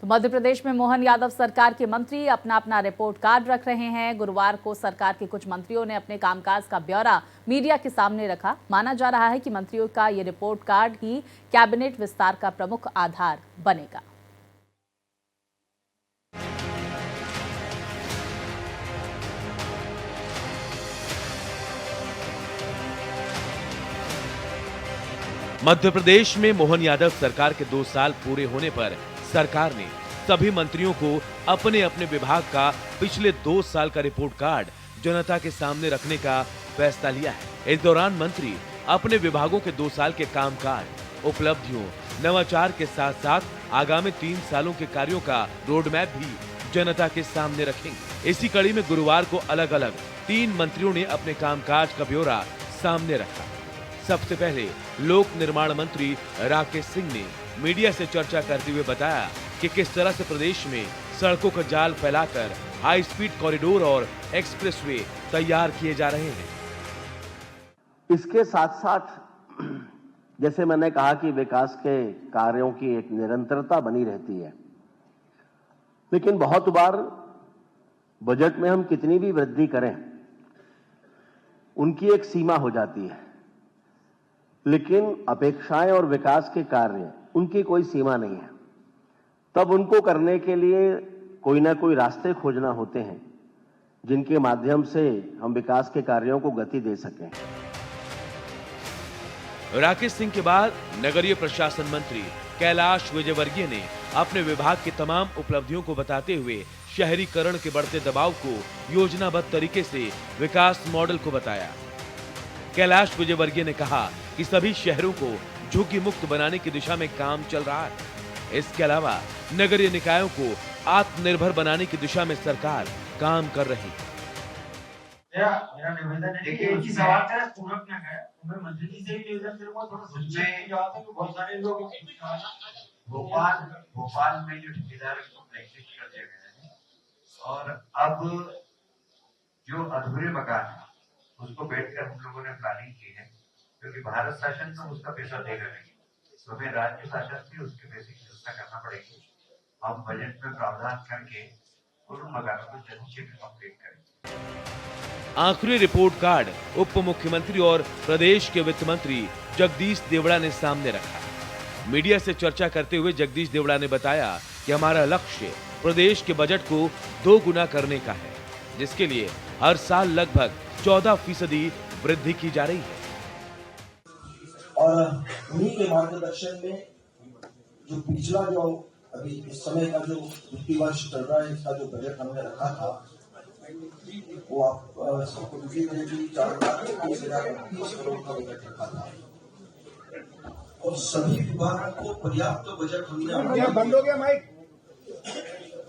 तो मध्य प्रदेश में मोहन यादव सरकार के मंत्री अपना अपना रिपोर्ट कार्ड रख रहे हैं। गुरुवार को सरकार के कुछ मंत्रियों ने अपने कामकाज का ब्यौरा मीडिया के सामने रखा। माना जा रहा है कि मंत्रियों का ये रिपोर्ट कार्ड ही कैबिनेट विस्तार का प्रमुख आधार बनेगा। मध्य प्रदेश में मोहन यादव सरकार के 2 साल पूरे होने पर सरकार ने सभी मंत्रियों को अपने अपने विभाग का पिछले 2 साल का रिपोर्ट कार्ड जनता के सामने रखने का फैसला लिया है। इस दौरान मंत्री अपने विभागों के 2 साल के कामकाज, उपलब्धियों, नवाचार के साथ साथ आगामी 3 सालों के कार्यों का रोड मैप भी जनता के सामने रखेंगे। इसी कड़ी में गुरुवार को अलग अलग 3 मंत्रियों ने अपने कामकाज का ब्यौरा सामने रखा। सबसे पहले लोक निर्माण मंत्री राकेश सिंह ने मीडिया से चर्चा करते हुए बताया कि किस तरह से प्रदेश में सड़कों का जाल फैलाकर हाई स्पीड कॉरिडोर और एक्सप्रेसवे तैयार किए जा रहे हैं। इसके साथ साथ जैसे मैंने कहा कि विकास के कार्यों की एक निरंतरता बनी रहती है, लेकिन बहुत बार बजट में हम कितनी भी वृद्धि करें उनकी एक सीमा हो जाती है, लेकिन अपेक्षाएं और विकास के कार्य उनकी कोई सीमा नहीं है। तब उनको करने के लिए कोई ना कोई रास्ते खोजना होते हैं जिनके माध्यम से हम विकास के कार्यों को गति दे सकें। राकेश सिंह के बाद नगरीय प्रशासन मंत्री कैलाश विजयवर्गीय ने अपने विभाग की तमाम उपलब्धियों को बताते हुए शहरीकरण के बढ़ते दबाव को योजनाबद्ध तरीके से विकास मॉडल को बताया। कैलाश विजयवर्गीय ने कहा कि सभी शहरों को झुग्गी मुक्त बनाने की दिशा में काम चल रहा है। इसके अलावा नगरीय निकायों को आत्मनिर्भर बनाने की दिशा में सरकार काम कर रही है। मेरा निवेदन है कि एक ही सवाल का पूरक ना है, मैं मंत्री जी से ही निवेदन करूंगा थोड़ा सुनने जवाब है। बहुत सारे लोग भोपाल में जो ठेकेदार को ब्लैकलिस्ट कर दिया गया है और अब जो अधूरे मकान है उसको बैठकर हम लोगों ने प्लानिंग की है, क्योंकि भारत शासन तो उसका पैसा देगा नहीं, तो हमें राज्य शासन भी उसके पैसे की व्यवस्था करना पड़ेगी। हम बजट में प्रावधान करके उन मकानों को जल्द से जल्द कंप्लीट करेंगे। आखिरी रिपोर्ट कार्ड उप मुख्यमंत्री और प्रदेश के वित्त मंत्री जगदीश देवड़ा ने सामने रखा। मीडिया से चर्चा करते हुए जगदीश देवड़ा ने बताया कि हमारा लक्ष्य प्रदेश के बजट को 2 गुना करने का है, जिसके लिए हर साल लगभग 14% वृद्धि की जा रही है। और उन्हीं के मार्गदर्शन में जो पिछला जो अभी इस समय का जो वित्तीय वर्ष चल रहा है, इसका जो बजट हमने रखा था वो आप सबको भी 4,30,30 करोड़ का बजट रखा था और सभी विभागों को पर्याप्त बजट हमने बंद हो गया माइक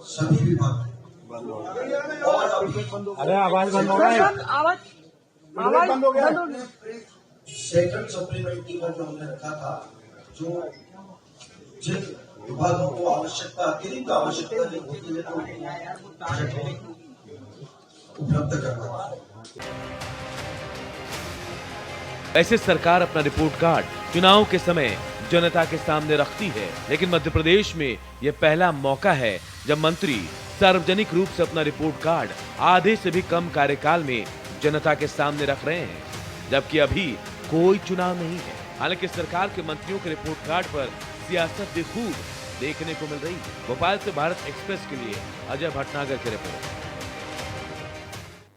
सभी विभाग और अभी अरे आवाज बंद हो रहा है, आवाज बंद हो गया। सेकंड सप्लीमेंट्री का जो हमने रखा था, जो जिन विभागों को आवश्यकता अतिरिक्त आवश्यकता नहीं होती है तो उपलब्ध करना। ऐसे सरकार अपना रिपोर्ट कार्ड चुनाव के समय जनता के सामने रखती है, लेकिन मध्य प्रदेश में यह पहला मौका है जब मंत्री सार्वजनिक रूप से अपना रिपोर्ट कार्ड आधे से भी कम कार्यकाल में जनता के सामने रख रहे हैं, जबकि अभी कोई चुनाव नहीं है। हालांकि सरकार के मंत्रियों के रिपोर्ट कार्ड पर सियासत भी खूब देखने को मिल रही है। भोपाल से भारत एक्सप्रेस के लिए अजय भटनागर की रिपोर्ट।